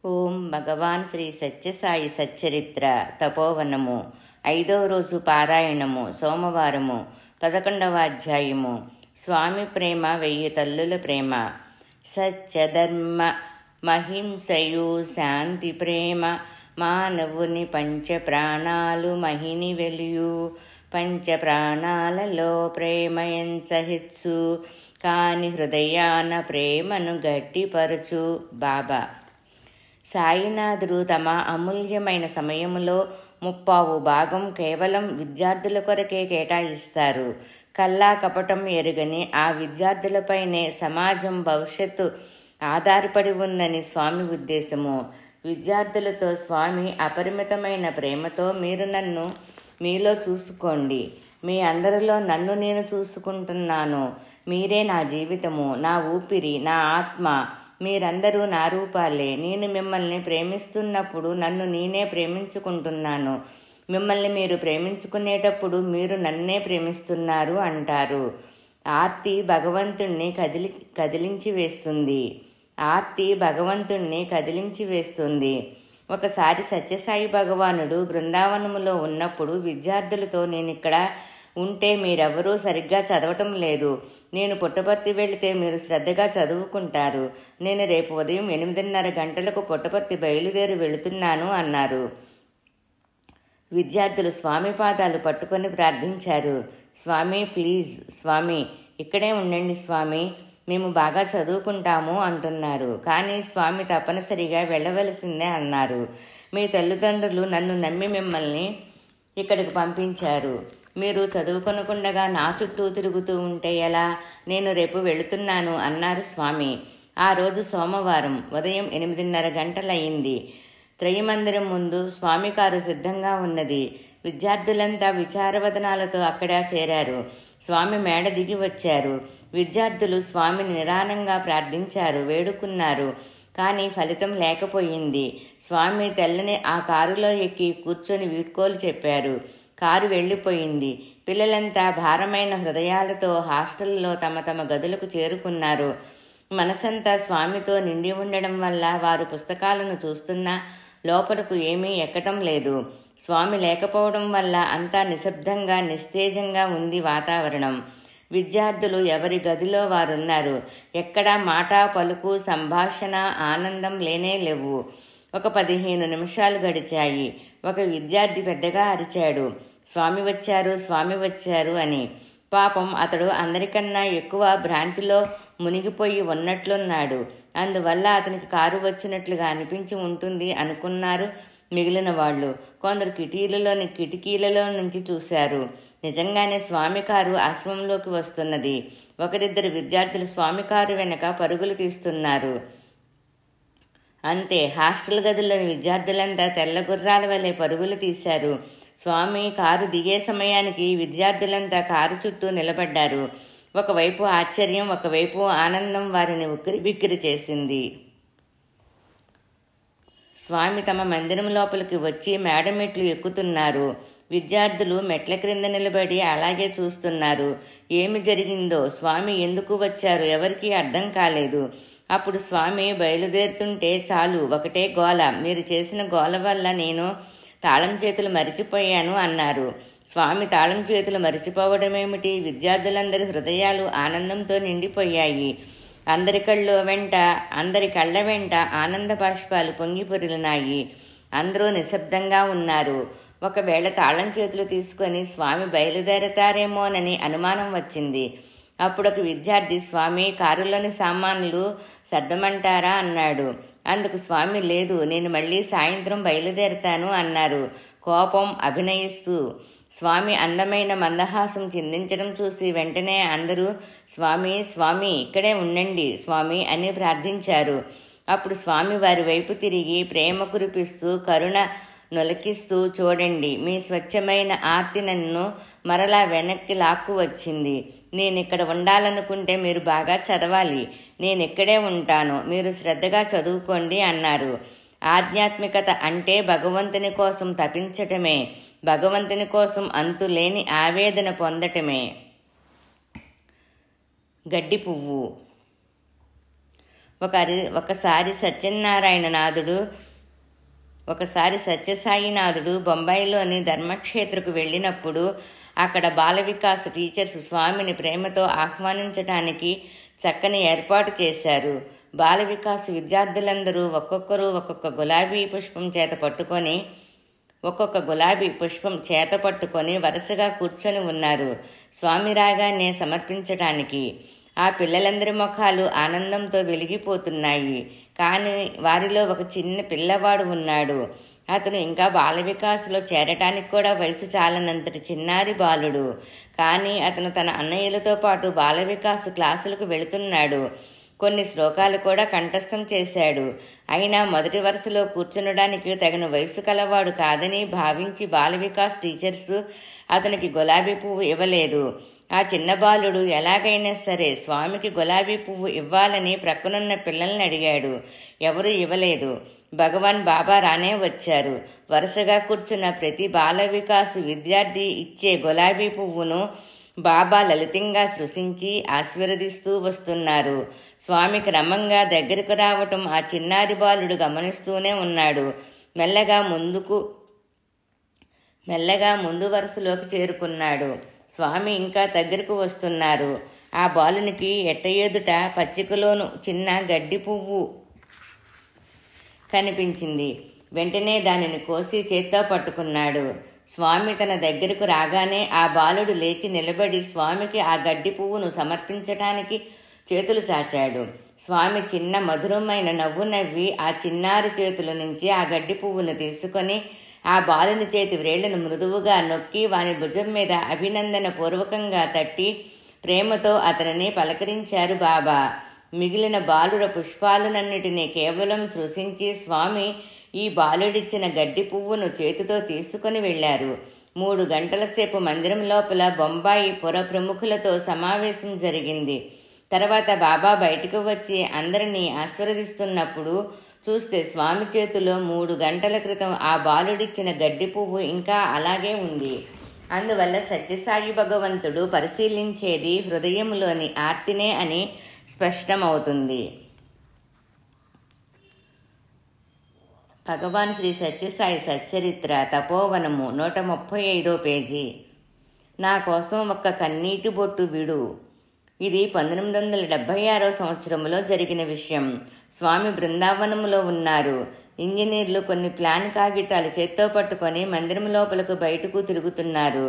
ఓం భగవాన్ శ్రీ సత్యసాయి సచ్చరిత్ర తపోవనము 5వ రోజు పారాయణము సోమవారము 11వ అధ్యాయము స్వామి ప్రేమ 1000 తల్లుల ప్రేమ. సత్యధర్మ మహింసయు శాంతి ప్రేమ మానవుని పంచ ప్రాణాలు మహిని వెలియు. పంచ ప్రాణాలలో ప్రేమ ఎంచహిత్సు కాని హృదయాన ప్రేమను గట్టిపరచు. బాబా సాయినాథుడు తమ అమూల్యమైన సమయంలో 50% కేవలం విద్యార్థుల కొరకే కేటాయిస్తారు. కల్లా కపటం ఎరుగని ఆ విద్యార్థులపైనే సమాజం భవిష్యత్తు ఆధారపడి ఉందని స్వామి ఉద్దేశము. విద్యార్థులతో స్వామి అపరిమితమైన ప్రేమతో మీరు నన్ను మీలో చూసుకోండి. మీ అందరిలో నన్ను నేను చూసుకుంటున్నాను. మీరే నా జీవితము, నా ఊపిరి, నా ఆత్మ. మీరందరూ నా రూపాలే. నేను మిమ్మల్ని ప్రేమిస్తున్నప్పుడు నన్ను నేనే ప్రేమించుకుంటున్నాను. మిమ్మల్ని మీరు ప్రేమించుకునేటప్పుడు మీరు నన్నే ప్రేమిస్తున్నారు అంటారు. ఆర్తి భగవంతుణ్ణి కదిలించి వేస్తుంది. ఆర్తి భగవంతుణ్ణి కదిలించి వేస్తుంది. ఒకసారి సత్యసాయి భగవానుడు బృందావనములో ఉన్నప్పుడు విద్యార్థులతో, నేనిక్కడ ఉంటే మీరెవరూ సరిగ్గా చదవటం లేదు. నేను పుట్టపర్తి వెళితే మీరు శ్రద్ధగా చదువుకుంటారు. నేను రేపు ఉదయం 8:30 గంటలకు పుట్టపర్తి బయలుదేరి వెళుతున్నాను అన్నారు. విద్యార్థులు స్వామి పాదాలు పట్టుకొని ప్రార్థించారు. స్వామి ప్లీజ్, స్వామి ఇక్కడే ఉండండి స్వామి, మేము బాగా చదువుకుంటాము అంటున్నారు. కానీ స్వామి తప్పనిసరిగా వెళ్ళవలసిందే అన్నారు. మీ తల్లిదండ్రులు నన్ను నమ్మి మిమ్మల్ని ఇక్కడికి పంపించారు. మీరు చదువుకొనకుండగా నా చుట్టూ తిరుగుతూ ఉంటే ఎలా? నేను రేపు వెళుతున్నాను అన్నారు స్వామి. ఆ రోజు సోమవారం ఉదయం 8:30 గంటలయ్యింది. త్రయమందిరం ముందు స్వామి కారు సిద్ధంగా ఉన్నది. విద్యార్థులంతా విచారవదనాలతో అక్కడ చేరారు. స్వామి మేడ దిగి వచ్చారు. విద్యార్థులు స్వామిని నిరానంగా ప్రార్థించారు, వేడుకున్నారు. కానీ ఫలితం లేకపోయింది. స్వామి తెల్లని ఆ కారులో ఎక్కి కూర్చొని వీడ్కోలు చెప్పారు. కారు వెళ్ళిపోయింది. పిల్లలంతా భారమైన హృదయాలతో హాస్టల్లో తమ తమ గదులకు చేరుకున్నారు. మనసంతా స్వామితో నిండి ఉండడం వల్ల వారు పుస్తకాలను చూస్తున్నా లోపలకు ఏమీ ఎక్కటం లేదు. స్వామి లేకపోవడం వల్ల అంతా నిశ్శబ్దంగా నిస్తేజంగా ఉంది వాతావరణం. విద్యార్థులు ఎవరి గదిలో వారున్నారు. ఎక్కడా మాట, పలుకు, సంభాషణ, ఆనందం లేనే లేవు. ఒక 15 నిమిషాలు గడిచాయి. ఒక విద్యార్థి పెద్దగా అరిచాడు, స్వామి వచ్చారు, స్వామి వచ్చారు అని. పాపం అతడు అందరికన్నా ఎక్కువ భ్రాంతిలో మునిగిపోయి ఉన్నట్లున్నాడు. అందువల్ల అతనికి కారు వచ్చినట్లుగా అనిపించి ఉంటుంది అనుకున్నారు మిగిలిన వాళ్ళు. కొందరు కిటికీలలో నుంచి చూశారు. నిజంగానే స్వామి కారు ఆశ్రమంలోకి వస్తున్నది. ఒకరిద్దరు విద్యార్థులు స్వామి కారు వెనక పరుగులు తీస్తున్నారు. అంతే, హాస్టల్ గదుల్లోని విద్యార్థులంతా తెల్ల గుర్రాల వలె పరుగులు తీశారు. స్వామి కారు దిగే సమయానికి విద్యార్థులంతా కారు చుట్టూ నిలబడ్డారు. ఒకవైపు ఆశ్చర్యం, ఒకవైపు ఆనందం వారిని ఉక్కిరిబిక్కిరి చేసింది. స్వామి తమ మందిరం లోపలికి వచ్చి మేడమెట్లు ఎక్కుతున్నారు. విద్యార్థులు మెట్ల క్రింద నిలబడి అలాగే చూస్తున్నారు. ఏమి జరిగిందో, స్వామి ఎందుకు వచ్చారు ఎవరికీ అర్థం కాలేదు. అప్పుడు స్వామి బయలుదేరుతుంటే చాలు ఒకటే గోల. మీరు చేసిన గోల వల్ల నేను తాళం చేతులు మరిచిపోయాను అన్నారు. స్వామి తాళం చేతులు మరిచిపోవడమేమిటి? విద్యార్థులందరి హృదయాలు ఆనందంతో నిండిపోయాయి. అందరి కళ్ళ వెంట ఆనంద బాష్పాలు పొంగి పొరిలినాయి. అందరూ నిశ్శబ్దంగా ఉన్నారు. ఒకవేళ తాళం చేతులు తీసుకొని స్వామి బయలుదేరతారేమోనని అనుమానం వచ్చింది. అప్పుడు ఒక విద్యార్థి, స్వామి కారులోని సామాన్లు సర్దమంటారా అన్నాడు. అందుకు స్వామి, లేదు, నేను మళ్ళీ సాయంత్రం బయలుదేరతాను అన్నారు, కోపం అభినయిస్తూ. స్వామి అందమైన మందహాసం చిందించడం చూసి వెంటనే అందరూ, స్వామి స్వామి ఇక్కడే ఉండండి స్వామి అని ప్రార్థించారు. అప్పుడు స్వామి వారి వైపు తిరిగి ప్రేమ కురిపిస్తూ, కరుణ నొలకిస్తూ, చూడండి, మీ స్వచ్ఛమైన ఆర్తి నన్ను మరలా వెనక్కి లాక్కు వచ్చింది. నేనిక్కడ ఉండాలనుకుంటే మీరు బాగా చదవాలి. నేనిక్కడే ఉంటాను, మీరు శ్రద్ధగా చదువుకోండి అన్నారు. ఆధ్యాత్మికత అంటే భగవంతుని కోసం తపించటమే, భగవంతుని కోసం అంతులేని ఆవేదన పొందటమే. గడ్డి పువ్వు. ఒకసారి సత్యసాయినాథుడు బొంబాయిలోని ధర్మక్షేత్రకు వెళ్ళినప్పుడు అక్కడ బాల వికాస్ టీచర్స్ స్వామిని ప్రేమతో ఆహ్వానించడానికి చక్కని ఏర్పాటు చేశారు. బాల వికాస్ విద్యార్థులందరూ ఒక్కొక్కరు ఒక్కొక్క గులాబీ పుష్పం చేత పట్టుకొని వరుసగా కూర్చొని ఉన్నారు స్వామి రాగానే సమర్పించటానికి. ఆ పిల్లలందరి ముఖాలు ఆనందంతో వెలిగిపోతున్నాయి. కానీ వారిలో ఒక చిన్న పిల్లవాడు ఉన్నాడు. అతను ఇంకా బాల వికాసులో చేరటానికి కూడా వయసు చాలనంతటి చిన్నారి బాలుడు. కానీ అతను తన అన్నయ్యలతో పాటు బాల వికాస్ క్లాసులకు వెళుతున్నాడు. కొన్ని శ్లోకాలు కూడా కంఠస్థం చేశాడు. అయినా మొదటి వరుసలో కూర్చునడానికి తగిన వయసు కలవాడు కాదని భావించి బాల వికాస్ టీచర్స్ అతనికి గులాబీ పువ్వు ఇవ్వలేదు. ఆ చిన్న బాలుడు ఎలాగైనా సరే స్వామికి గులాబీ పువ్వు ఇవ్వాలని ప్రక్కనున్న పిల్లల్ని అడిగాడు. ఎవరూ ఇవ్వలేదు. భగవాన్ బాబా రానే వచ్చారు. వరుసగా కూర్చున్న ప్రతి బాల వికాస్ విద్యార్థి ఇచ్చే గులాబీ పువ్వును బాబా లలితంగా సృష్టించి ఆశీర్వదిస్తూ వస్తున్నారు. స్వామి క్రమంగా దగ్గరకు రావటం ఆ చిన్నారి బాలుడు గమనిస్తూనే ఉన్నాడు. మెల్లగా ముందు వరుసలోకి చేరుకున్నాడు. స్వామి ఇంకా దగ్గరకు వస్తున్నారు. ఆ బాలునికి ఎట్ట ఎదుట పచ్చికలోను చిన్న గడ్డి పువ్వు కనిపించింది. వెంటనే దానిని కోసి చేత్తో పట్టుకున్నాడు. స్వామి తన దగ్గరకు రాగానే ఆ బాలుడు లేచి నిలబడి స్వామికి ఆ గడ్డి పువ్వును సమర్పించటానికి చేతులు చాచాడు. స్వామి చిన్న మధురమైన నవ్వు నవ్వి ఆ చిన్నారి చేతుల నుంచి ఆ గడ్డి పువ్వును తీసుకొని ఆ బాలుని చేతి వ్రేళ్లను మృదువుగా నొక్కి వాని భుజం మీద అభినందన పూర్వకంగా తట్టి ప్రేమతో అతనిని పలకరించారు బాబా. మిగిలిన బాలుర పుష్పాలనన్నిటినీ కేవలం సృశించి స్వామి ఈ బాలుడిచ్చిన గడ్డి పువ్వును చేతితో తీసుకుని వెళ్లారు. 3 గంటల సేపు మందిరం లోపల బొంబాయి పుర ప్రముఖులతో సమావేశం జరిగింది. తర్వాత బాబా బయటకు వచ్చి అందరినీ ఆశీర్వదిస్తున్నప్పుడు చూస్తే స్వామి చేతిలో 3 గంటల క్రితం ఆ బాలుడిచ్చిన గడ్డి పువ్వు ఇంకా అలాగే ఉంది. అందువల్ల సత్యసాయి భగవంతుడు పరిశీలించేది హృదయంలోని ఆర్తినే అని స్పష్టమవుతుంది. భగవాన్ శ్రీ సత్యసాయి సచ్చరిత్ర తపోవనము 135 పేజీ. నా కోసం ఒక్క కన్నీటి బొట్టు విడు. ఇది 1976 సంవత్సరంలో జరిగిన విషయం. స్వామి బృందావనములో ఉన్నారు. ఇంజనీర్లు కొన్ని ప్లాన్ కాగితాలు చేత్తో పట్టుకొని మందిరం లోపలకు బయటకు తిరుగుతున్నారు.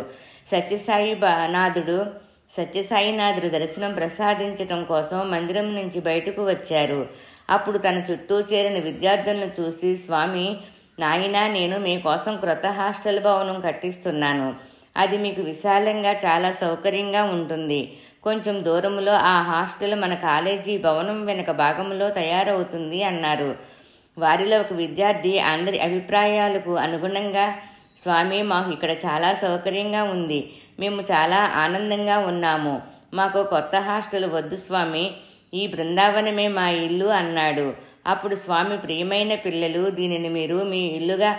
సత్యసాయినాథుడు దర్శనం ప్రసాదించటం కోసం మందిరం నుంచి బయటకు వచ్చారు. అప్పుడు తన చుట్టూ చేరిన విద్యార్థులను చూసి స్వామి, నాయనా, నేను మీకోసం క్రొత్త హాస్టల్ భవనం కట్టిస్తున్నాను. అది మీకు విశాలంగా చాలా సౌకర్యంగా ఉంటుంది. కొంచెం దూరంలో ఆ హాస్టల్ మన కాలేజీ భవనం వెనుక భాగంలో తయారవుతుంది అన్నారు. వారిలో ఒక విద్యార్థి అందరి అభిప్రాయాలకు అనుగుణంగా, స్వామి, మాకు ఇక్కడ చాలా సౌకర్యంగా ఉంది. మేము చాలా ఆనందంగా ఉన్నాము. మాకు కొత్త హాస్టల్ వద్దు స్వామి, ఈ బృందావనమే మా ఇల్లు అన్నాడు. అప్పుడు స్వామి, ప్రియమైన పిల్లలు, దీనిని మీరు మీ ఇల్లుగా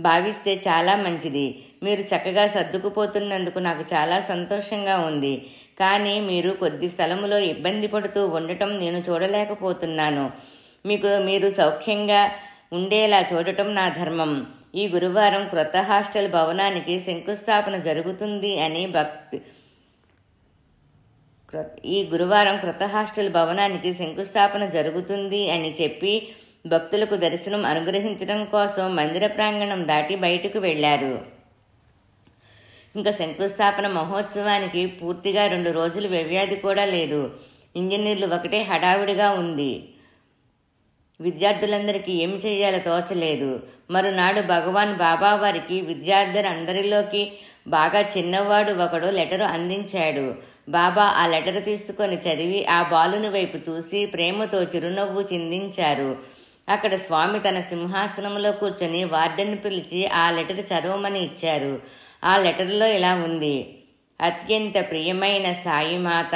భావిస్తే చాలా మంచిది. మీరు చక్కగా సర్దుకుపోతున్నందుకు నాకు చాలా సంతోషంగా ఉంది. కానీ మీరు కొద్ది స్థలములో ఇబ్బంది పడుతూ ఉండటం నేను చూడలేకపోతున్నాను. మీరు సౌఖ్యంగా ఉండేలా చూడటం నా ధర్మం. ఈ గురువారం క్రొత్త హాస్టల్ భవనానికి శంకుస్థాపన జరుగుతుంది అని చెప్పి భక్తులకు దర్శనం అనుగ్రహించడం కోసం మందిర ప్రాంగణం దాటి బయటకు వెళ్లారు. ఇంకా శంకుస్థాపన మహోత్సవానికి పూర్తిగా 2 రోజులు వ్యవధి కూడా లేదు. ఇంజనీర్లు ఒకటే హడావిడిగా ఉంది. విద్యార్థులందరికీ ఏమి చేయాలో తోచలేదు. మరునాడు భగవాన్ బాబా వారికి విద్యార్థులందరిలోకి బాగా చిన్నవాడు ఒకడు లెటరు అందించాడు. బాబా ఆ లెటర్ తీసుకొని చదివి ఆ బాలుని వైపు చూసి ప్రేమతో చిరునవ్వు చిందించారు. అక్కడ స్వామి తన సింహాసనంలో కూర్చొని వార్డెన్ పిలిచి ఆ లెటర్ చదవమని ఇచ్చారు. ఆ లెటర్లో ఇలా ఉంది: అత్యంత ప్రియమైన సాయిమాత,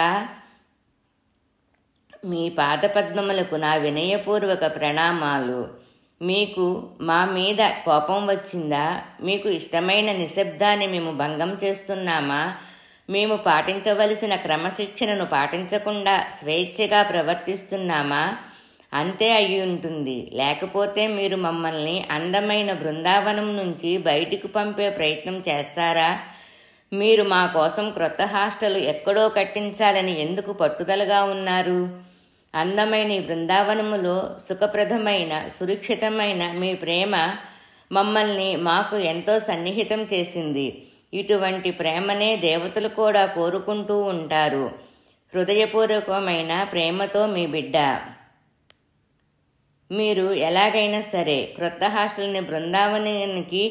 మీ పాదపద్మములకు నా వినయపూర్వక ప్రణామాలు. మీకు మా మీద కోపం వచ్చిందా? మీకు ఇష్టమైన నిశ్శబ్దాన్ని మేము భంగం చేస్తున్నామా? మేము పాటించవలసిన క్రమశిక్షణను పాటించకుండా స్వేచ్ఛగా ప్రవర్తిస్తున్నామా? అంతే అయి ఉంటుంది. లేకపోతే మీరు మమ్మల్ని అందమైన బృందావనం నుంచి బయటికి పంపే ప్రయత్నం చేస్తారా? మీరు మా కోసం క్రొత్త హాస్టల్ ఎక్కడో కట్టించాలని ఎందుకు పట్టుదలగా ఉన్నారు? అందమైన ఈ బృందావనములో సుఖప్రదమైన సురక్షితమైన మీ ప్రేమ మమ్మల్ని మాకు ఎంతో సన్నిహితం చేసింది. ఇటువంటి ప్రేమనే దేవతలు కూడా కోరుకుంటూ ఉంటారు. హృదయపూర్వకమైన ప్రేమతో మీ బిడ్డ. మీరు ఎలాగైనా సరే క్రొత్త హాస్టల్ని బృందావనానికి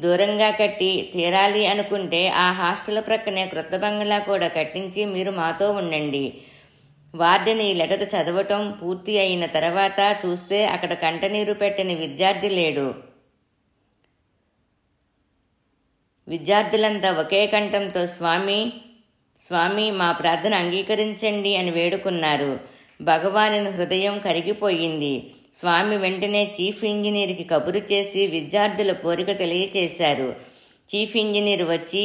దూరంగా కట్టి తీరాలి అనుకుంటే ఆ హాస్టల్ ప్రక్కనే క్రొత్త బంగ్లా కూడా కట్టించి మీరు మాతో ఉండండి. వార్డెన్ ఈ లెటర్ చదవటం పూర్తి అయిన తర్వాత చూస్తే అక్కడ కంటనీరు పెట్టని విద్యార్థి లేడు. విద్యార్థులంతా ఒకే కంఠంతో స్వామి స్వామి మా ప్రార్థన అంగీకరించండి అని వేడుకున్నారు. భగవానుని హృదయం కరిగిపోయింది. స్వామి వెంటనే చీఫ్ ఇంజనీర్కి కబురు చేసి విద్యార్థుల కోరిక తెలియచేశారు. చీఫ్ ఇంజనీర్ వచ్చి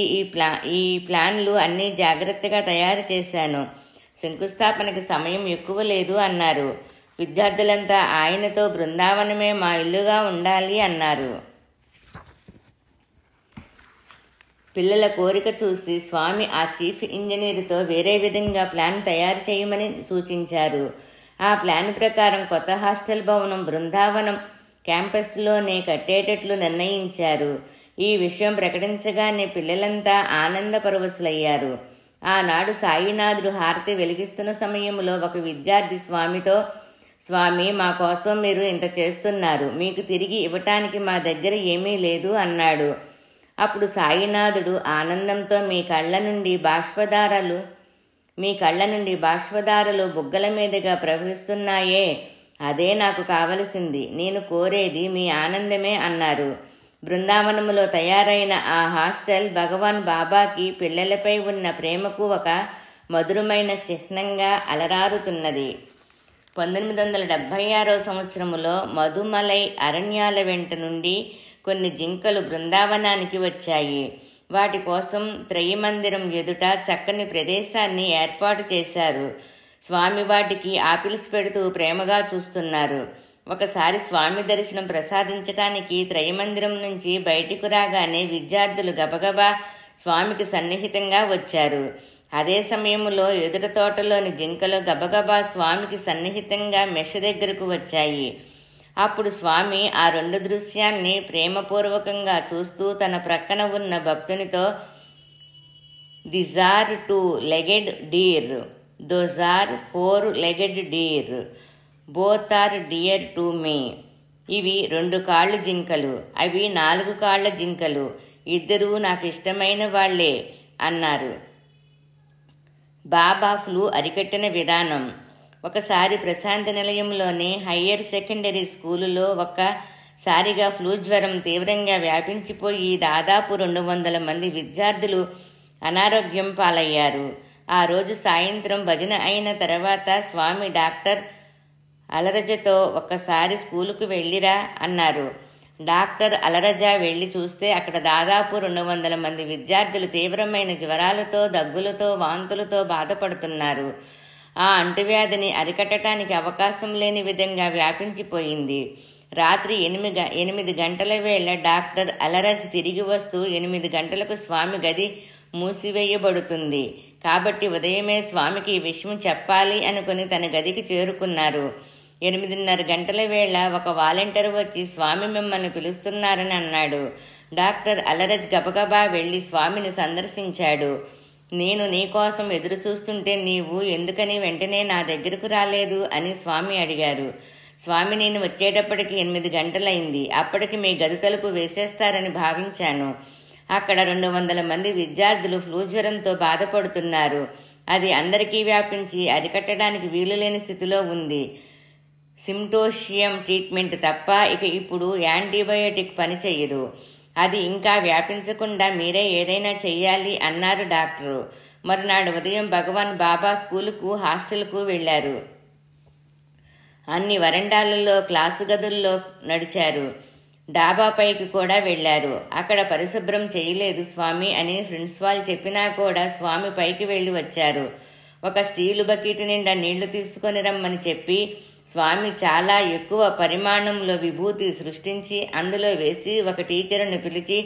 ఈ ప్లాన్లు అన్నీ జాగ్రత్తగా తయారు చేశాను. శంకుస్థాపనకి సమయం ఎక్కువ లేదు అన్నారు. విద్యార్థులంతా ఆయనతో బృందావనమే మా ఇల్లుగా ఉండాలి అన్నారు. పిల్లల కోరిక చూసి స్వామి ఆ చీఫ్ ఇంజనీర్తో వేరే విధంగా ప్లాన్ తయారు చేయమని సూచించారు. ఆ ప్లాన్ ప్రకారం కొత్త హాస్టల్ భవనం బృందావనం క్యాంపస్లోనే కట్టేటట్లు నిర్ణయించారు. ఈ విషయం ప్రకటించగానే పిల్లలంతా ఆనంద పరవశులయ్యారు. ఆనాడు సాయినాథుడు హారతి వెలిగిస్తున్న సమయంలో ఒక విద్యార్థి స్వామితో, స్వామి మా కోసం మీరు ఇంత చేస్తున్నారు, మీకు తిరిగి ఇవ్వటానికి మా దగ్గర ఏమీ లేదు అన్నాడు. అప్పుడు సాయినాథుడు ఆనందంతో మీ కళ్ళ నుండి బాష్పధారలు బుగ్గల మీదుగా ప్రవహిస్తున్నాయే, అదే నాకు కావలసింది, నేను కోరేది మీ ఆనందమే అన్నారు. బృందావనములో తయారైన ఆ హాస్టల్ భగవాన్ బాబాకి పిల్లలపై ఉన్న ప్రేమకు ఒక మధురమైన చిహ్నంగా అలరారుతున్నది. 1976 సంవత్సరములో మధుమలై అరణ్యాల వెంట నుండి కొన్ని జింకలు బృందావనానికి వచ్చాయి. వాటి కోసం త్రయమందిరం ఎదుట చక్కని ప్రదేశాన్ని ఏర్పాటు చేశారు. స్వామి వాటికి ఆపిల్స్ పెడుతూ ప్రేమగా చూస్తున్నారు. ఒకసారి స్వామి దర్శనం ప్రసాదించటానికి త్రయమందిరం నుంచి బయటికి రాగానే విద్యార్థులు గబగబా స్వామికి సన్నిహితంగా వచ్చారు. అదే సమయంలో ఎదుట తోటలోని జింకలు గబగబా స్వామికి సన్నిహితంగా మెష దగ్గరకు వచ్చాయి. అప్పుడు స్వామి ఆ రెండు దృశ్యాన్ని ప్రేమపూర్వకంగా చూస్తూ తన ప్రక్కన ఉన్న భక్తునితో, this are 2-legged deer, those are 4-legged deer, both are dear to me. ఇవి 2 కాళ్ళు జింకలు, అవి 4 కాళ్ళ జింకలు, ఇద్దరూ నాకు ఇష్టమైన వాళ్లే అన్నారు. బాబా ఫ్లూ అరికట్టిన విధానం. ఒకసారి ప్రశాంతి నిలయంలోని హయ్యర్ సెకండరీ స్కూలులో ఒక్కసారిగా ఫ్లూ జ్వరం తీవ్రంగా వ్యాపించిపోయి దాదాపు 200 మంది విద్యార్థులు అనారోగ్యం పాలయ్యారు. ఆ రోజు సాయంత్రం భజన అయిన తర్వాత స్వామి డాక్టర్ అలరజతో ఒక్కసారి స్కూలుకు వెళ్ళిరా అన్నారు. డాక్టర్ అలరజ వెళ్ళి చూస్తే అక్కడ దాదాపు 200 మంది విద్యార్థులు తీవ్రమైన జ్వరాలతో, దగ్గులతో, వాంతులతో బాధపడుతున్నారు. ఆ అంటువ్యాధిని అరికట్టడానికి అవకాశం లేని విధంగా వ్యాపించిపోయింది. రాత్రి 8 గంటల వేళ డాక్టర్ అలరజ్ తిరిగి వస్తూ 8 గంటలకు స్వామి గది మూసివేయబడుతుంది కాబట్టి ఉదయమే స్వామికి ఈ విషయం చెప్పాలి అనుకుని తన గదికి చేరుకున్నారు. 8:30 గంటల వేళ ఒక వాలంటీర్ వచ్చి స్వామి మిమ్మల్ని పిలుస్తున్నారని అన్నాడు. డాక్టర్ అలరజ్ గబగబా వెళ్ళి స్వామిని సందర్శించాడు. నేను నీకోసం ఎదురు చూస్తుంటే నీవు ఎందుకని వెంటనే నా దగ్గరకు రాలేదు అని స్వామి అడిగారు. స్వామి, నేను వచ్చేటప్పటికి 8 గంటలైంది. అప్పటికి మీ గది తలుపు వేసేస్తారని భావించాను. అక్కడ 200 మంది విద్యార్థులు ఫ్లూ జ్వరంతో బాధపడుతున్నారు. అది అందరికీ వ్యాపించి అరికట్టడానికి వీలులేని స్థితిలో ఉంది. సిమ్టోషియం ట్రీట్మెంట్ తప్ప ఇక ఇప్పుడు యాంటీబయోటిక్ పనిచేయదు. అది ఇంకా వ్యాపించకుండా మీరే ఏదైనా చెయ్యాలి అన్నారు డాక్టరు. మరునాడు ఉదయం భగవాన్ బాబా స్కూలుకు, హాస్టల్కు వెళ్లారు. అన్ని వరండాలలో, క్లాసు గదుల్లో నడిచారు. డాబాపైకి కూడా వెళ్లారు. అక్కడ పరిశుభ్రం చేయలేదు స్వామి అని ప్రిన్సిపాల్ చెప్పినా కూడా స్వామి పైకి వెళ్లి వచ్చారు. ఒక స్టీలు బకెట్ నిండా నీళ్లు తీసుకొని రమ్మని చెప్పి స్వామి చాలా ఎక్కువ పరిమాణంలో విభూతి సృష్టించి అందులో వేసి ఒక టీచరుని పిలిచి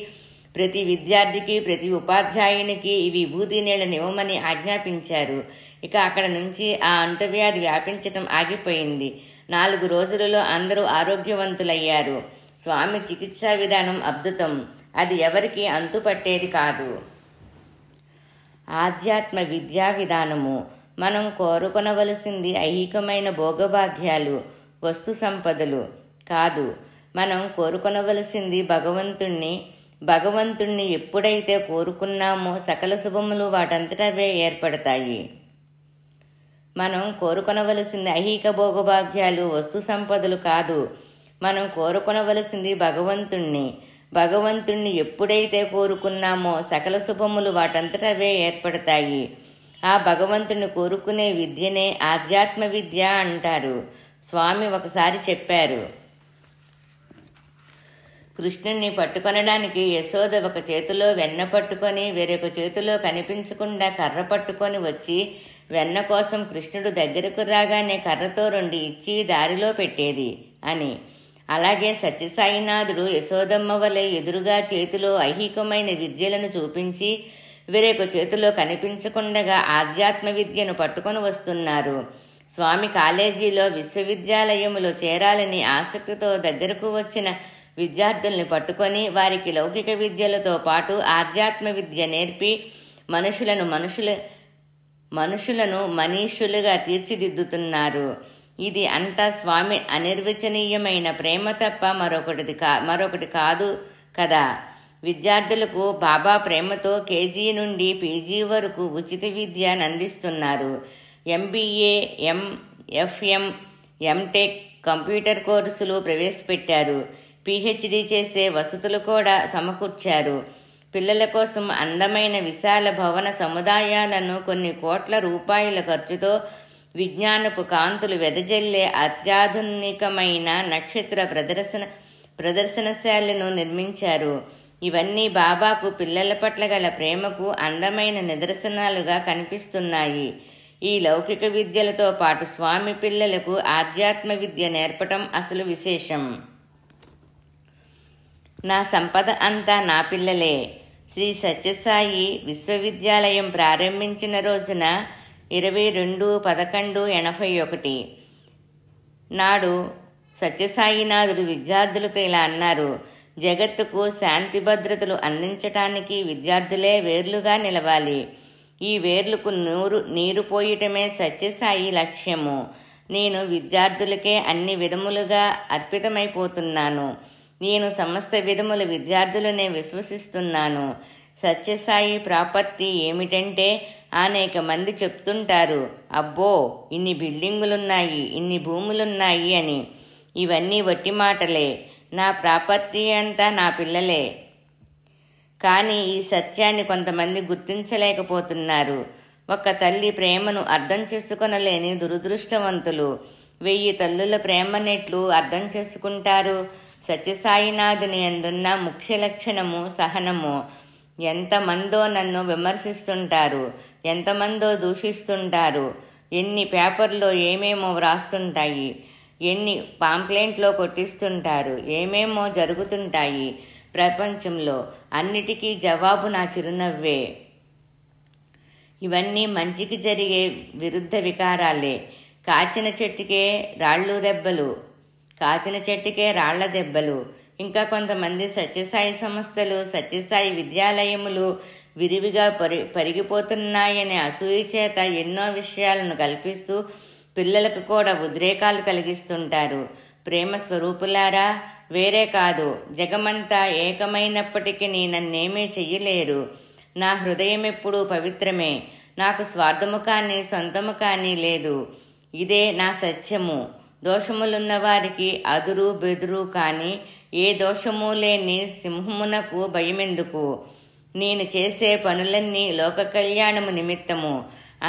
ప్రతి విద్యార్థికి ప్రతి ఉపాధ్యాయునికి ఈ విభూతి నీళ్ళని ఇవ్వమని ఆజ్ఞాపించారు. ఇక అక్కడ నుంచి ఆ అంటువ్యాధి వ్యాపించటం ఆగిపోయింది. 4 రోజులలో అందరూ ఆరోగ్యవంతులయ్యారు. స్వామి చికిత్సా విధానం అద్భుతం. అది ఎవరికి అంతుపట్టేది కాదు. ఆధ్యాత్మ విద్యా విధానము. మనం కోరుకొనవలసింది ఐహికమైన భోగభాగ్యాలు, వస్తు సంపదలు కాదు. మనం కోరుకొనవలసింది భగవంతుణ్ణి ఎప్పుడైతే కోరుకున్నామో సకల శుభములు వాటంతటవే ఏర్పడతాయి. మనం కోరుకొనవలసింది ఐహిక భోగభాగ్యాలు, వస్తు సంపదలు కాదు. మనం కోరుకొనవలసింది భగవంతుణ్ణి ఎప్పుడైతే కోరుకున్నామో సకల శుభములు వాటంతటవే ఏర్పడతాయి. ఆ భగవంతుని కోరుకునే విద్యనే ఆధ్యాత్మ విద్య అంటారు. స్వామి ఒకసారి చెప్పారు, కృష్ణుణ్ణి పట్టుకొనడానికి యశోద ఒక చేతిలో వెన్న పట్టుకొని వేరొక చేతిలో కనిపించకుండా కర్ర పట్టుకొని వచ్చి వెన్న కోసం కృష్ణుడు దగ్గరకు రాగానే కర్రతో 2 ఇచ్చి దారిలో పెట్టేది అని. అలాగే సత్యసాయినాథుడు యశోదమ్మ వలె ఎదురుగా చేతిలో ఐహికమైన విద్యలను చూపించి వేరొక చేతిలో కనిపించకుండగా ఆధ్యాత్మ విద్యను పట్టుకొని వస్తున్నారు. స్వామి కాలేజీలో విశ్వవిద్యాలయములో చేరాలని ఆసక్తితో దగ్గరకు వచ్చిన విద్యార్థుల్ని పట్టుకొని వారికి లౌకిక విద్యలతో పాటు ఆధ్యాత్మ విద్య నేర్పి మనుషులను మనీషులుగా తీర్చిదిద్దుతున్నారు. ఇది అంతా స్వామి అనిర్వచనీయమైన ప్రేమ తప్ప మరొకటి కాదు కదా. విద్యార్థులకు బాబా ప్రేమతో కేజీ నుండి పీజీ వరకు ఉచిత విద్యను అందిస్తున్నారు. MBA, FM, MTech కంప్యూటర్ కోర్సులు ప్రవేశపెట్టారు. PhD చేసే వసతులు కూడా సమకూర్చారు. పిల్లల కోసం అందమైన విశాల భవన సముదాయాలను కొన్ని కోట్ల రూపాయల ఖర్చుతో విజ్ఞానపు కాంతులు వెదజల్లే అత్యాధునికమైన నక్షత్ర ప్రదర్శనశాలను నిర్మించారు. ఇవన్నీ బాబాకు పిల్లల పట్ల గల ప్రేమకు అందమైన నిదర్శనాలుగా కనిపిస్తున్నాయి. ఈ లౌకిక విద్యలతో పాటు స్వామి పిల్లలకు ఆధ్యాత్మ విద్య నేర్పటం అసలు విశేషం. నా సంపద అంతా నా పిల్లలే. శ్రీ సత్యసాయి విశ్వవిద్యాలయం ప్రారంభించిన రోజున 22/11/81 నాడు సత్యసాయినాథుడు విద్యార్థులతో ఇలా అన్నారు, జగత్తుకు శాంతి భద్రతలు అందించటానికి విద్యార్థులే వేర్లుగా నిలవాలి. ఈ వేర్లకు నీరు పోయటమే సత్యసాయి లక్ష్యము. నేను విద్యార్థులకే అన్ని విధములుగా అర్పితమైపోతున్నాను. నేను సమస్త విధముల విద్యార్థులనే విశ్వసిస్తున్నాను. సత్యసాయి ప్రాపర్టీ ఏమిటంటే అనేక మంది చెప్తుంటారు, అబ్బో ఇన్ని బిల్డింగులున్నాయి, ఇన్ని భూములున్నాయి అని. ఇవన్నీ వట్టి మాటలే. నా ప్రాపర్టీ అంతా నా పిల్లలే. కానీ ఈ సత్యాన్ని కొంతమంది గుర్తించలేకపోతున్నారు. ఒక తల్లి ప్రేమను అర్థం చేసుకొనలేని దురదృష్టవంతులు 1000 తల్లుల ప్రేమనెట్లు అర్థం చేసుకుంటారు? సత్యసాయినాథుని అందున్న ముఖ్య లక్షణము సహనము. ఎంతమందో నన్ను విమర్శిస్తుంటారు, ఎంతమందో దూషిస్తుంటారు. ఎన్ని పేపర్లో ఏమేమో వ్రాస్తుంటాయి, ఎన్ని పాంప్లెంట్లో కొట్టిస్తుంటారు, ఏమేమో జరుగుతుంటాయి ప్రపంచంలో. అన్నిటికీ జవాబు నా చిరునవ్వే. ఇవన్నీ మంచికి జరిగే విరుద్ధ వికారాలే. కాచిన చెట్టుకే రాళ్ల దెబ్బలు. ఇంకా కొంతమంది సత్యసాయి సంస్థలు, సత్యసాయి విద్యాలయములు విరివిగా పరిగిపోతున్నాయనే అసూయ చేత ఎన్నో విషయాలను కల్పిస్తూ పిల్లలకు కూడా ఉద్రేకాలు కలిగిస్తుంటారు. ప్రేమ స్వరూపులారా, వేరే కాదు, జగమంతా ఏకమైనప్పటికీ నన్నేమీ చెయ్యలేరు. నా హృదయం ఎప్పుడూ పవిత్రమే. నాకు స్వార్థము కానీ సొంతము కానీ లేదు. ఇదే నా సత్యము. దోషములున్న వారికి అదురు బెదురు కానీ ఏ దోషము లేని సింహమునకు భయమెందుకు? నేను చేసే పనులన్నీ లోక కళ్యాణము నిమిత్తము,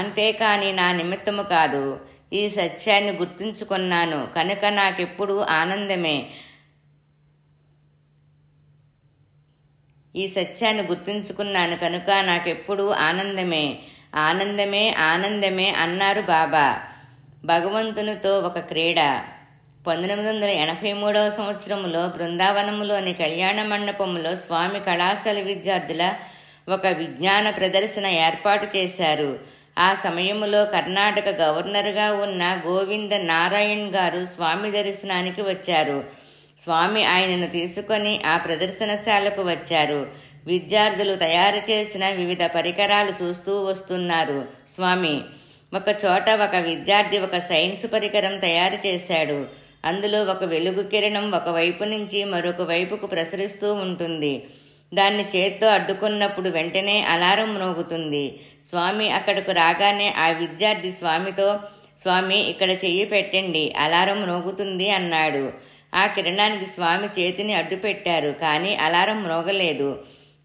అంతేకాని నా నిమిత్తము కాదు. ఈ సత్యాన్ని గుర్తుంచుకున్నాను కనుక నాకెప్పుడు ఆనందమే. ఆనందమే ఆనందమే అన్నారు బాబా. భగవంతునితో ఒక క్రీడ. 1983 సంవత్సరంలో బృందావనంలోని కళ్యాణ మండపంలో స్వామి కళాశాల విద్యార్థుల ఒక విజ్ఞాన ప్రదర్శన ఏర్పాటు చేశారు. ఆ సమయంలో కర్ణాటక గవర్నర్గా ఉన్న గోవింద నారాయణ్ గారు స్వామి దర్శనానికి వచ్చారు. స్వామి ఆయనను తీసుకొని ఆ ప్రదర్శనశాలకు వచ్చారు. విద్యార్థులు తయారు చేసిన వివిధ పరికరాలు చూస్తూ వస్తున్నారు. స్వామి ఒక చోట ఒక విద్యార్థి ఒక సైన్స్ పరికరం తయారు చేశాడు. అందులో ఒక వెలుగు కిరణం ఒక వైపు నుంచి మరొక వైపుకు ప్రసరిస్తూ ఉంటుంది. దాన్ని చేత్తో అడ్డుకున్నప్పుడు వెంటనే అలారం మ్రోగుతుంది. స్వామి అక్కడకు రాగానే ఆ విద్యార్థి స్వామితో, స్వామి ఇక్కడ చెయ్యి పెట్టండి, అలారం మ్రోగుతుంది అన్నాడు. ఆ కిరణానికి స్వామి చేతిని అడ్డు పెట్టారు, కానీ అలారం మ్రోగలేదు.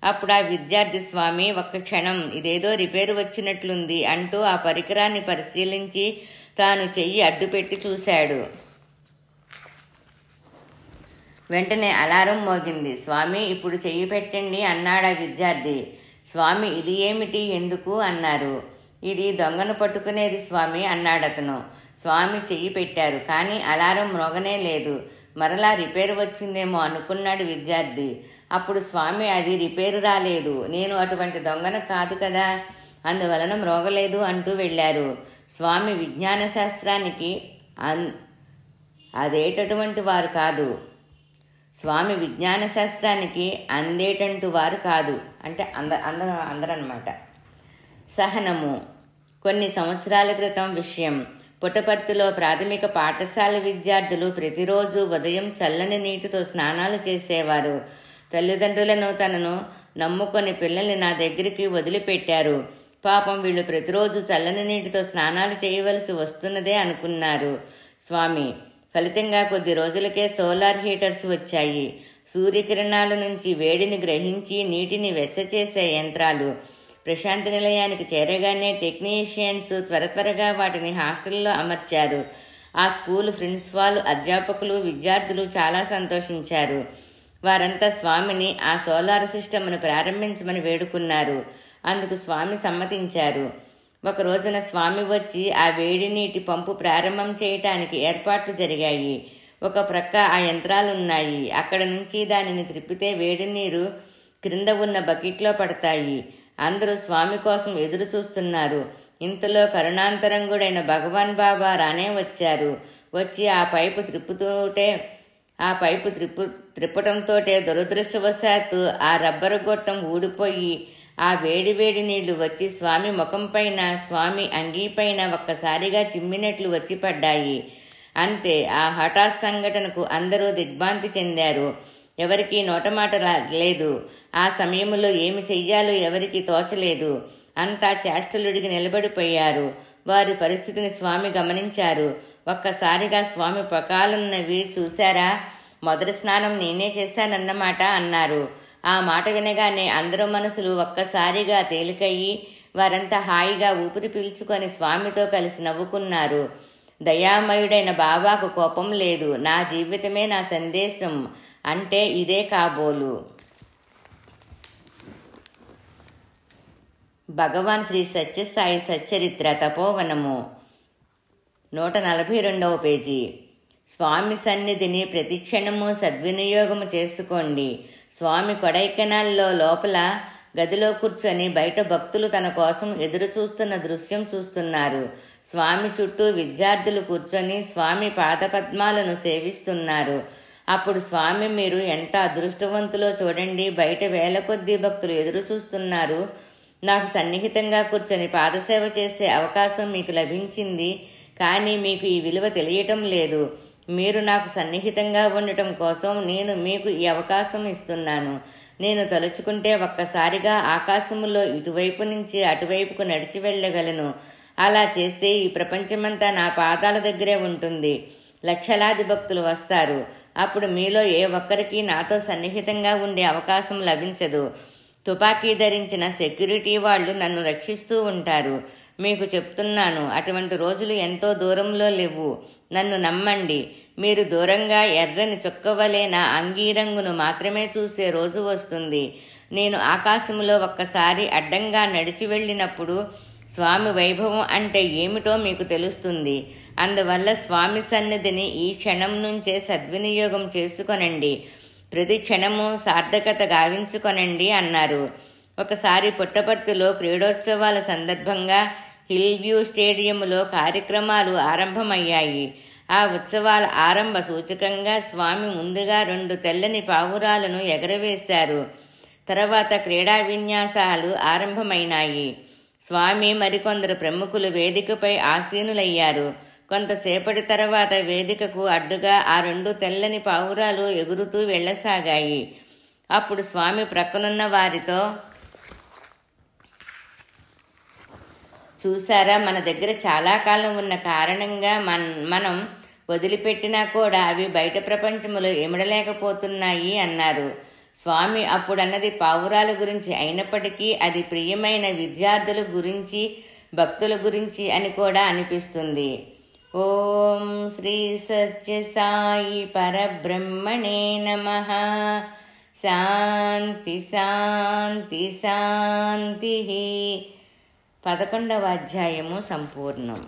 అప్పుడు ఆ విద్యార్థి, స్వామి ఒక్క క్షణం, ఇదేదో రిపేరు వచ్చినట్లుంది అంటూ ఆ పరికరాన్ని పరిశీలించి తాను చెయ్యి అడ్డుపెట్టి చూశాడు. వెంటనే అలారం మోగింది. స్వామి ఇప్పుడు చెయ్యి పెట్టండి అన్నాడు ఆ విద్యార్థి. స్వామి ఇది ఏమిటి, ఎందుకు అన్నారు. ఇది దొంగను పట్టుకునేది స్వామి అన్నాడతను. స్వామి చెయ్యి పెట్టారు, కానీ అలారం మ్రోగనే లేదు. మరలా రిపేరు వచ్చిందేమో అనుకున్నాడు విద్యార్థి. అప్పుడు స్వామి, అది రిపేరు రాలేదు, నేను అటువంటి దొంగను కాదు కదా, అందువలన మ్రోగలేదు అంటూ వెళ్ళారు. స్వామి విజ్ఞాన శాస్త్రానికి అదేటటువంటి వారు కాదు. స్వామి విజ్ఞాన శాస్త్రానికి అందేటంటు వారు కాదు, అంటే అందరన్నమాట. సహనము. కొన్ని సంవత్సరాల క్రితం విషయం. పుట్టపర్తిలో ప్రాథమిక పాఠశాల విద్యార్థులు ప్రతిరోజు ఉదయం చల్లని నీటితో స్నానాలు చేసేవారు. తల్లిదండ్రులను తనను నమ్ముకొని పిల్లల్ని నా దగ్గరికి వదిలిపెట్టారు. పాపం వీళ్ళు ప్రతిరోజు చల్లని నీటితో స్నానాలు చేయవలసి వస్తున్నదే అనుకున్నారు. స్వామి ఫలితంగా కొద్ది రోజులకే సోలార్ హీటర్స్ వచ్చాయి. సూర్యకిరణాల నుంచి వేడిని గ్రహించి నీటిని వెచ్చచేసే యంత్రాలు. ప్రశాంతి నిలయానికి చేరగానే టెక్నీషియన్స్ త్వరగా వాటిని హాస్టల్లో అమర్చారు. ఆ స్కూల్ ప్రిన్సిపాల్, అధ్యాపకులు, విద్యార్థులు చాలా సంతోషించారు. వారంతా స్వామిని ఆ సోలార్ సిస్టమ్ను ప్రారంభించమని వేడుకున్నారు. అందుకు స్వామి సమ్మతించారు. ఒక రోజున స్వామి వచ్చి ఆ వేడి నీటి పంపు ప్రారంభం చేయటానికి ఏర్పాట్లు జరిగాయి. ఒక ప్రక్క ఆ యంత్రాలున్నాయి. అక్కడ నుంచి దానిని త్రిప్పితే వేడి నీరు క్రింద ఉన్న బకెట్లో పడతాయి. అందరూ స్వామి కోసం ఎదురు చూస్తున్నారు. ఇంతలో కరుణాంతరంగుడైన భగవాన్ బాబా రానే వచ్చారు. వచ్చి ఆ పైపు త్రిప్పటంతోటే దురదృష్టవశాత్తు ఆ రబ్బరు గొట్టం ఊడిపోయి ఆ వేడి నీళ్లు వచ్చి స్వామి ముఖం పైన, స్వామి అంగీపైన ఒక్కసారిగా చిమ్మినట్లు వచ్చి పడ్డాయి. అంతే. ఆ హఠాత్ సంఘటనకు అందరూ దిగ్భ్రాంతి చెందారు. ఎవరికీ నోటమాట లేదు. ఆ సమయంలో ఏమి చెయ్యాలో ఎవరికీ తోచలేదు. అంతా చేష్టలుడికి నిలబడిపోయారు. వారి పరిస్థితిని స్వామి గమనించారు. ఒక్కసారిగా స్వామి పకాలన్నవి, చూశారా, మొదటి స్నానం నేనే చేశానన్నమాట అన్నారు. ఆ మాట వినగానే అందరూ మనసులు ఒక్కసారిగా తేలికయ్యి వారంతా హాయిగా ఊపిరి పీల్చుకొని స్వామితో కలిసి నవ్వుకున్నారు. దయామయుడైన బాబాకు కోపం లేదు. నా జీవితమే నా సందేశం అంటే ఇదే కాబోలు. భగవాన్ శ్రీ సత్యసాయి సచ్చరిత్ర తపోవనము 142వ పేజీ. స్వామి సన్నిధిని ప్రతిక్షణము సద్వినియోగము చేసుకోండి. స్వామి కొడైకెనాల్లో లోపల గదిలో కూర్చొని బయట భక్తులు తన కోసం ఎదురు చూస్తున్న దృశ్యం చూస్తున్నారు. స్వామి చుట్టూ విద్యార్థులు కూర్చొని స్వామి పాదపద్మాలను సేవిస్తున్నారు. అప్పుడు స్వామి, మీరు ఎంత అదృష్టవంతులో చూడండి, బయట వేల కొద్దీ భక్తులు ఎదురు చూస్తున్నారు. నాకు సన్నిహితంగా కూర్చొని పాదసేవ చేసే అవకాశం మీకు లభించింది, కానీ మీకు ఈ విలువ తెలియటం లేదు. మీరు నాకు సన్నిహితంగా ఉండటం కోసం నేను మీకు ఈ అవకాశం ఇస్తున్నాను. నేను తలుచుకుంటే ఒక్కసారిగా ఆకాశములో ఇటువైపు నుంచి అటువైపుకు నడిచి వెళ్ళగలను. అలా చేస్తే ఈ ప్రపంచమంతా నా పాదాల దగ్గరే ఉంటుంది. లక్షలాది భక్తులు వస్తారు. అప్పుడు మీలో ఏ ఒక్కరికి నాతో సన్నిహితంగా ఉండే అవకాశం లభించదు. తుపాకీ ధరించిన సెక్యూరిటీ వాళ్ళు నన్ను రక్షిస్తూ ఉంటారు. మీకు చెప్తున్నాను, అటువంటి రోజులు ఎంతో దూరంలో లేవు. నన్ను నమ్మండి. మీరు దూరంగా ఎర్రని చొక్కవలే నా అంగీరంగును మాత్రమే చూసే రోజు వస్తుంది. నేను ఆకాశంలో ఒక్కసారి అడ్డంగా నడిచి వెళ్ళినప్పుడు స్వామి వైభవం అంటే ఏమిటో మీకు తెలుస్తుంది. అందువల్ల స్వామి సన్నిధిని ఈ క్షణం నుంచే సద్వినియోగం చేసుకొనండి, ప్రతి క్షణము సార్థకత గావించుకొనండి అన్నారు. ఒకసారి పుట్టపర్తిలో క్రీడోత్సవాల సందర్భంగా హిల్ వ్యూ స్టేడియంలో కార్యక్రమాలు ఆరంభమయ్యాయి. ఆ ఉత్సవాల ఆరంభ సూచకంగా స్వామి ముందుగా 2 తెల్లని పావురాలను ఎగరవేశారు. తర్వాత క్రీడా విన్యాసాలు ఆరంభమైనాయి. స్వామి మరికొందరు ప్రముఖులు వేదికపై ఆసీనులయ్యారు. కొంతసేపటి తర్వాత వేదికకు అడ్డుగా ఆ 2 తెల్లని పావురాలు ఎగురుతూ వెళ్ళసాగాయి. అప్పుడు స్వామి ప్రక్కనున్న వారితో, చూసారా, మన దగ్గర చాలా కాలం ఉన్న కారణంగా మనం వదిలిపెట్టినా కూడా అవి బయట ప్రపంచంలో ఇమడలేకపోతున్నాయి అన్నారు. స్వామి అప్పుడన్నది పావురాల గురించి అయినప్పటికీ అది ప్రియమైన విద్యార్థుల గురించి, భక్తుల గురించి అని కూడా అనిపిస్తుంది. ఓం శ్రీ సత్య సాయి పరబ్రహ్మణే నమః. శాంతి శాంతి శాంతి. 11వ అధ్యాయము సంపూర్ణం.